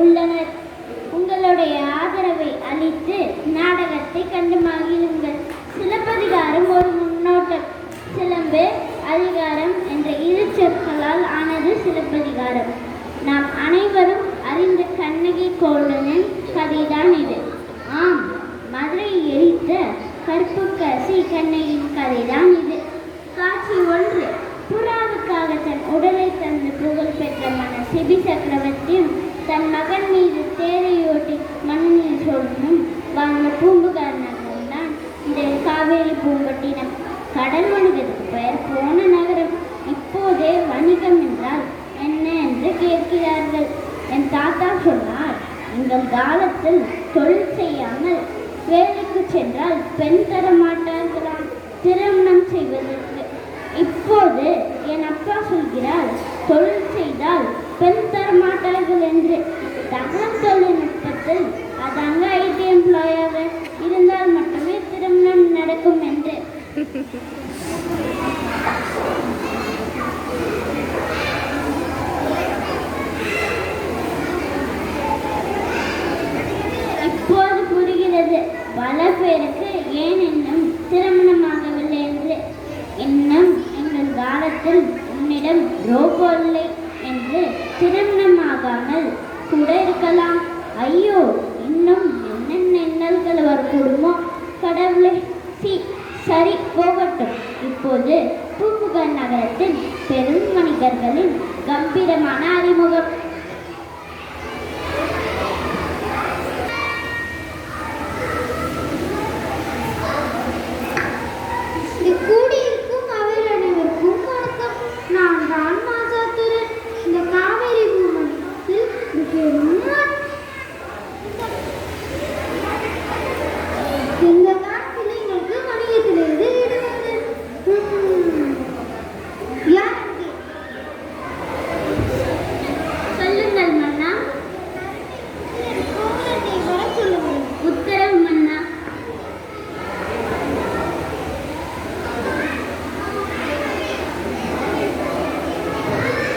உள்ளனர். உங்களுடைய ஆதரவை அளித்து நாடகத்தை கண்டு மகிழுங்கள். சிலப்பதிகாரம் ஒரு முன்னோட்டம். சிலம்பு, அதிகாரம் என்ற இரு சொற்களால் ஆனது சிலப்பதிகாரம். நாம் அனைவரும் அறிந்த கண்ணகி கோவலனின் கதைதான் இது. ஆம், மதுரையை எரித்த கற்புக்கரசி கண்ணகியின் கதைதான் இது. காட்சி 1. புறாவுக்காக தன் உடலை தந்து புகழ் பெற்ற மன்னர் சிபி சக்கரவர்த்தியும் தன் மகன் மீது தேரையோட்டி மண்ணில் சோழனும் வாழ்ந்த பூம்புகார் நகரம் தான் இந்த காவேரி பூம்பட்டினம். கடல் வணிகத்துக்கு பெயர் போன நகரம். இப்போதே வணிகம் என்றால் என்ன என்று கேட்கிறார்கள். என் தாத்தா சொன்னார், எங்கள் காலத்தில் தொழில் செய்யாமல் வேலைக்கு சென்றால் பெண் தர மாட்டார்களாம் திருமணம் செய்வதற்கு. இப்போது என் அப்பா சொல்கிறார், தொழில் செய்தால் பெண் தர மாட்டார்கள் என்று. தகவல் தொழில்நுட்பத்தில் அதாங்க ஐடி எம்ப்ளாயாக இருந்தால் மட்டுமே திருமணம் நடக்கும் என்று. இப்போது புரிகிறது பல பேருக்கு ஏன் இன்னும் திருமணமாகவில்லை என்று. இன்னும் எங்கள் காலத்தில் உன்னிடம் ரோபோ இல்லை என்று திருமணமாகாமல் கூட இருக்கலாம். ஐயோ, இன்னும் என்னென்ன இன்னல்கள் வரக்கூடுமோ கடவுளை. சரி, போகட்டும். இப்போது பூம்புகார் நகரத்தில் பெரும் வணிகர்களின் கம்பீரமான அறிமுகம்.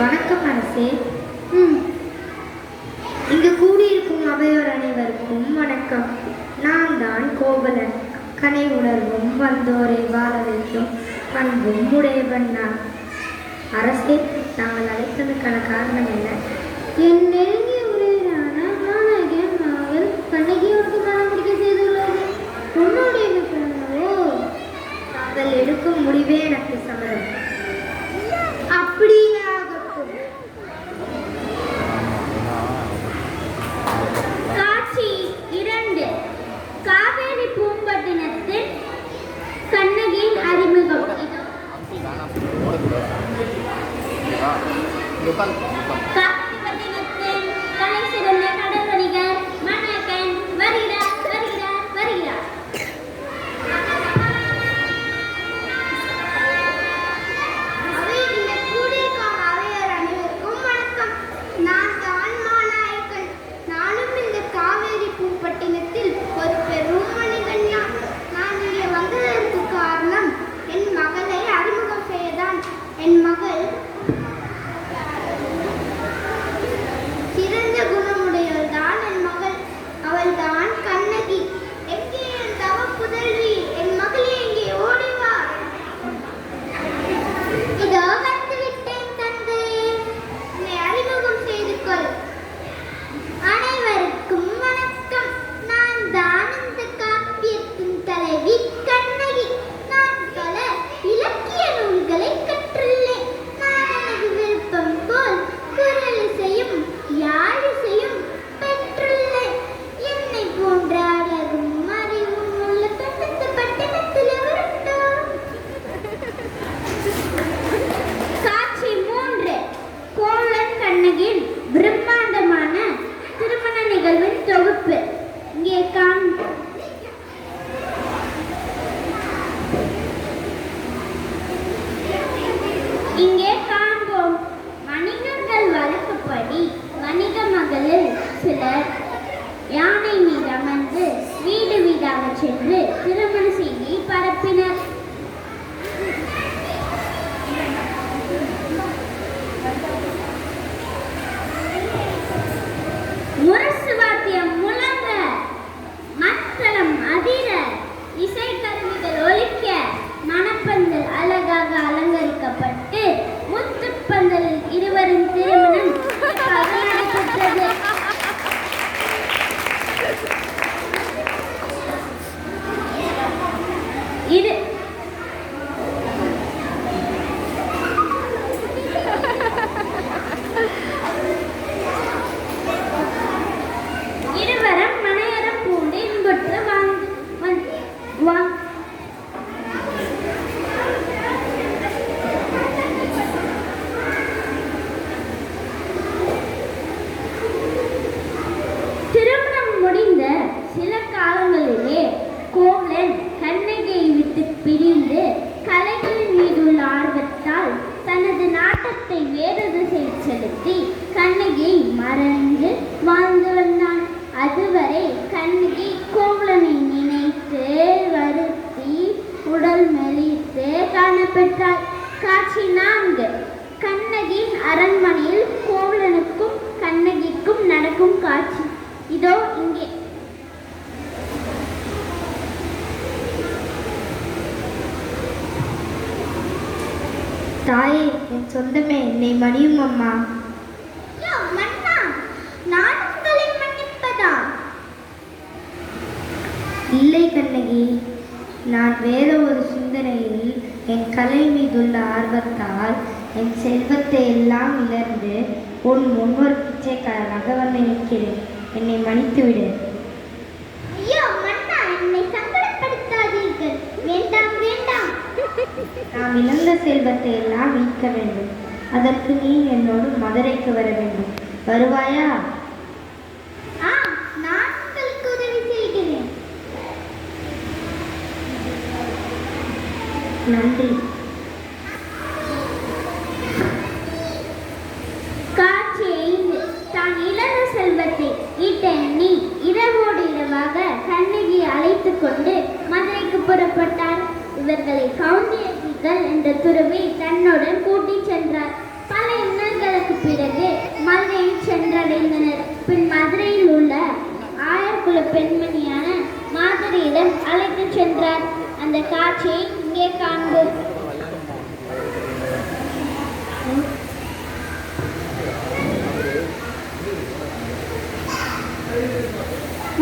வணக்கம் அரசே. இங்கு கூடியிருக்கும் அவையோர் அனைவருக்கும் வணக்கம். நான் தான் கோவலன். கனை உணர்வும் வந்தோரை வாழ வைக்கும் பண்பும் உடையவன் நான். அரசே, நாங்கள் அழைத்ததற்கான காரணம் என்ன? என் நெருங்கிய உரையரான மாணகன் மகள் கண்ணகியோருக்கு மனம் முடிக்க செய்துள்ளது. உன்னுடைய பிறந்தவோ? தாங்கள் எடுக்கும் முடிவே எனக்கு சம்மதம். அப்படியே காட்சி 2. காவேரி பூம்பட்டினத்தில் கண்ணகியின் அறிமுகம். காவேரிப்பட்டினத்தில் தலை சிறந்த கடல் வணிகர் மன்னகன் வருகிறார் வருகிறார் வருகிறார். பூம்பட்டினத்தில் ஒரு பெரும் மனிதன். நான் இங்கே வந்ததற்கு காரணம் என் மகளை அறிமுகம் செய்யதான். என் மகள் சிறந்த குணமுடையவள் தான். என் மகள் அவள் தான் கண்ணகி. எங்கே என் தவ புதல்வி? என் மகளே, எங்கே ஓடிவா. இதோ வந்துவிட்டேன் தந்தையே, என்னை அறிமுகம் செய்து கொள். அனைவருக்கும் வணக்கம். நான் தான் இந்த காப்பியத்தின் தலைவி கண்ணகி. நான் பல இலக்கிய நூல்களை கற்றுள்ளேன். நான் எனது விருப்பம் போல் குரலிசையும் யாழிசையும் பெற்றுள்ளேன். என்னை போன்ற அழகும் அறிவும் உள்ள பெண்ணத்து பட்டணத்தில் உண்டோ? காட்சி 3. கோவலன் கண்ணகியின் பிரம்மாண்டமான திருமண நிகழ்வின் தொகுப்பு. இங்கே காண்போம். வணிகர்கள் வழக்கப்படி வணிக மகளில் சிலர் யானை மீது அமர்ந்து வீடு வீடாக சென்று திருமண செய்தியை பரப்பினர். சில காலங்களிலே கோவலன் கண்ணகியை விட்டு பிரிந்து கலைகளின் மீதுள்ள ஆர்வத்தால் தனது நாட்டத்தை வேறு திசையில் செலுத்தி கண்ணகியை மறந்து வாழ்ந்து வந்தான். அதுவரை கண்ணகி கோவலனை நினைத்து வருத்தி உடல் மெலித்து காணப்பெற்றாள். காட்சி 4. கண்ணகியின் அரண்மனையில் கோவலனுக்கும் கண்ணகிக்கும் நடக்கும் காட்சி இதோ இங்கே. தாயே, என் சொந்தமே, என்னை மன்னியும் அம்மா. யோ மன்னா, நான் உங்களை மன்னிப்பதா? இல்லை கண்ணகி, நான் வேற ஒரு சிந்தனையில் என் கலை மீதுள்ள ஆர்வத்தால் என் செல்வத்தை எல்லாம் இழந்து உன் முன்னொரு பிச்சைக்காரனாக வந்து நிற்கிறேன். என்னை மன்னித்துவிடு. ஐயோ மன்னா, என்னை சங்கடப்படுத்தாதீர்கள். வேண்டாம் வேண்டாம். நாம் இழந்த செல்வத்தை எல்லாம் மீட்க வேண்டும். அதற்கு நீ என்னோடு மதுரைக்கு வர வேண்டும். வருவாயா? நான் உங்களுக்கு உதவி செய்கிறேன். நன்றி. காட்சி 5. தான் இழந்த செல்வத்தை ஈட்டெண்ணி இரவோடு இரவாக கண்ணகியை அழைத்து கொண்டு மதுரைக்கு புறப்பட்டார். இவர்களை கவுந்தியர்கள் என்ற துறவி தன்னுடன் கூட்டிச் சென்றார். பல இன்னல்களுக்கு பிறகு மதுரையை சென்றடைந்தனர். பின் மதுரையில் உள்ள ஆயர்குல பெண்மணியான மாதரியிடம் அழைத்து சென்றார். அந்த காட்சியை இங்கே காண்போம்.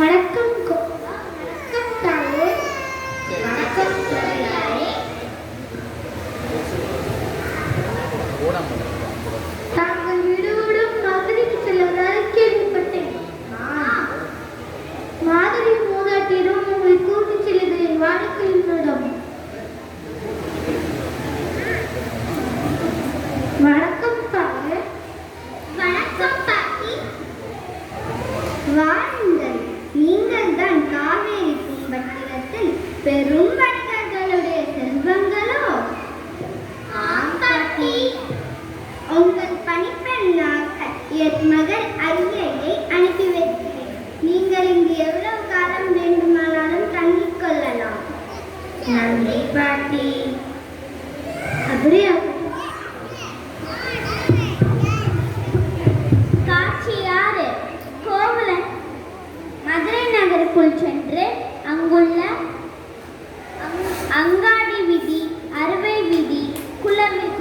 வணக்கம் வணக்கம் தாயே. வணக்கம் தாயே. தாங்கள் விடுவிடும் மதுரைக்கு செல்வதாக கேள்விப்பட்டேன். மாதிரி மூதாட்டியிடம் உங்களை கூட்டிச் செல்கிறேன். வாழ்க்கையிடம். வணக்கம் தாயே. வணக்கம் பாட்டி. வாருங்கள். நீங்கள் தான் காவேரி பூம்பட்டினத்தில் பெரும் வணிகர்களுடைய செல்வங்களோ? ஆம் பாட்டி. உங்கள் பணிப்பெண்ணாக என் மகள் ஐயையை அனுப்பி வைக்கிறேன். நீங்கள் இங்கு எவ்வளவு காலம் வேண்டுமானாலும் தங்கிக் கொள்ளலாம். நன்றி பாட்டி. அப்படியா? காட்சி 6. கோவலன் மதுரை நகருக்குள் சென்று அங்குள்ள அங்காடி வீதி, அறுவை வீதி, குலவீதி,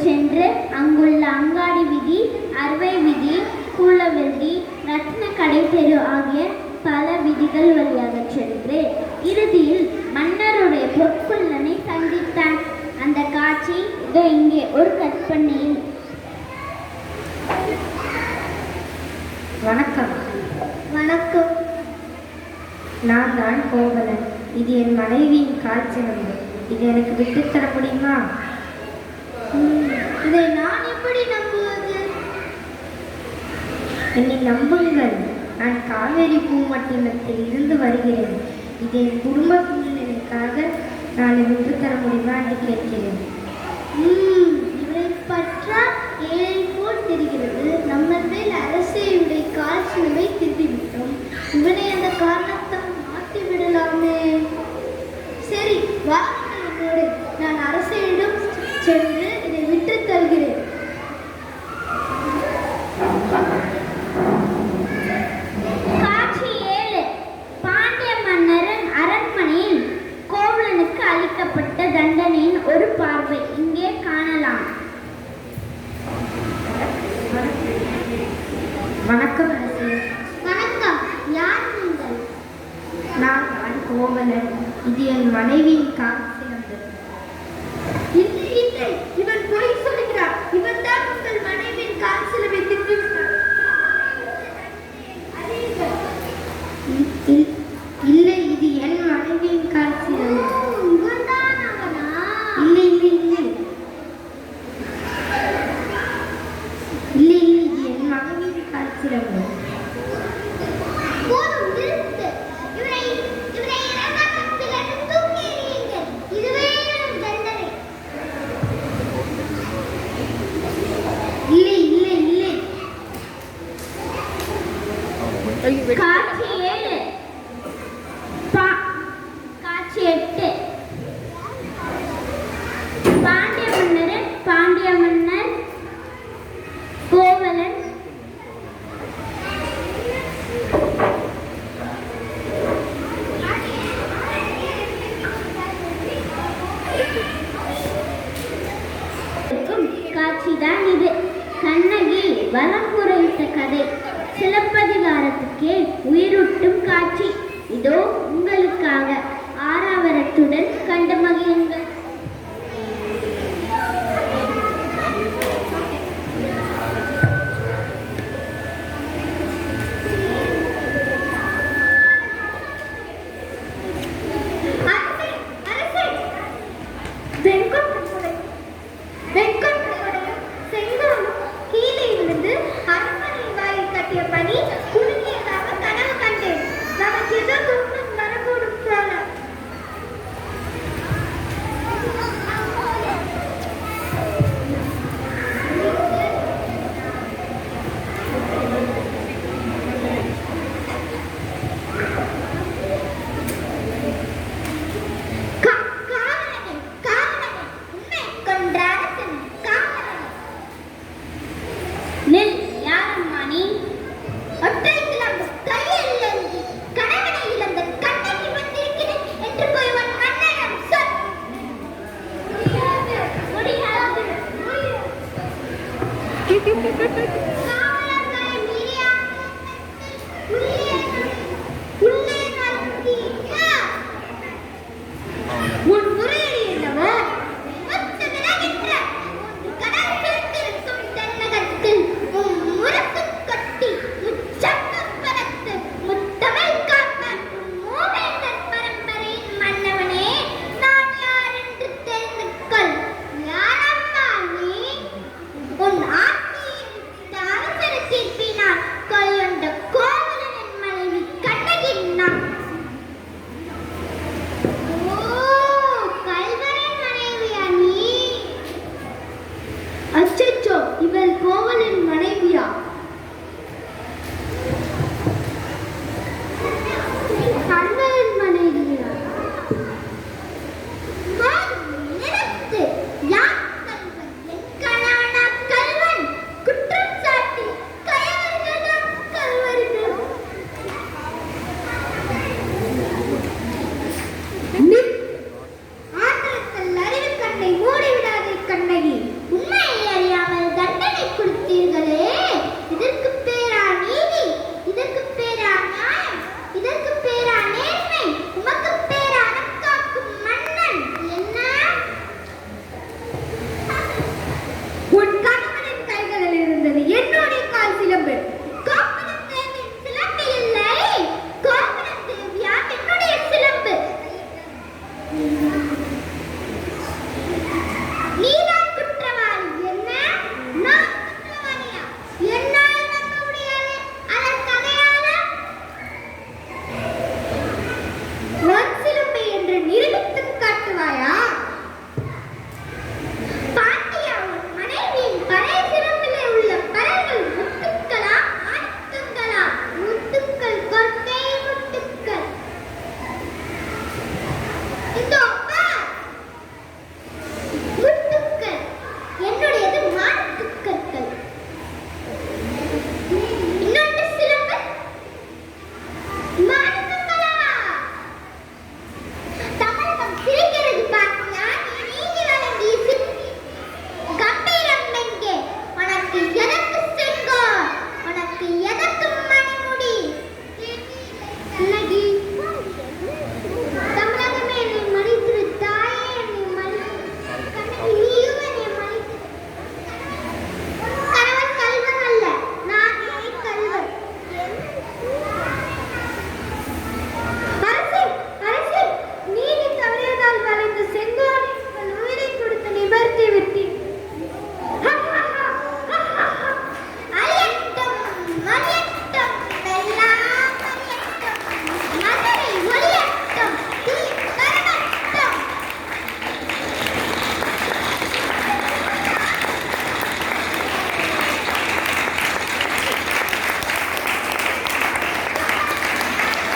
சென்று அங்குள்ள அங்காடி வீதி, அறுவை வீதி, கூலவெல்தி, ரத்ன கடை தெரு ஆகிய பல விதிகள் வழியாக சென்று இறுதியில் மன்னருடைய பொற்கொல்லனை சந்தித்தான். அந்த காட்சி இதோ இங்கே ஒரு கற்பனையில். வணக்கம். வணக்கம். நான் தான் கோவலன். இது என் மனைவியின் கால் சிலம்பு. இது எனக்கு விட்டுத்தர முடியுமா? இதை நான் எப்படி நம்புவது? என்னை நம்புங்கள். நான் காவேரி பூம்பட்டினத்தில் இருந்து வருகிறேன். இது என் குடும்ப சூழ்நிலைக்காக நான் விட்டுத்தர முடியுமா என்று கேட்கிறேன். இவரை பற்றா ஏழை போல் தெரிகிறது. நம்ம மேல் அரசியுடைய கால் சிலம்பை திருப்பிவிட்டோம். இவனை அந்த காரணத்தால் மாற்றி விடலாமே. சரி, வாருங்கள் என்னோடு. நான் அரசியிடம் சென்று இதை விட்டு தருகிறேன். காட்சி 7. பாண்டிய மன்னரின் அரண்மனையில் கோவலனுக்கு அளிக்கப்பட்ட தண்டனையின் ஒரு பார்வை இங்கே காணலாம். வணக்கம் அரசே. வணக்கம். யார் நீங்கள்? நான் தான் கோவலன். இது என் மனைவியின் கால் சிலம்பு. இல்லை இல்லை, இவன் பொய் சொல்கிறார். இவன் தான் உங்கள் மனைவியின் கால் சிலம்பை தின்று விட்டார். இல்லை, இது என் மனைவியின் கால் சிலம்பு. இவன் தான் அவனா? இல்லை இல்லை இல்லை இல்லை இல்லை, இது என் மனைவியின் கால் சிலம்பு. போதும், நிறுத்து. இவரை இரண்டாக்கத்திலிருந்து தூக்கி எறியுங்கள். இதுவே என் தண்டனை. இல்லை இல்லை இல்லை காட்சி 7. காட்சி 8. பாண்டிய மன்னர் கோவலன் காட்சிதான் இது. கண்ணகி வலம்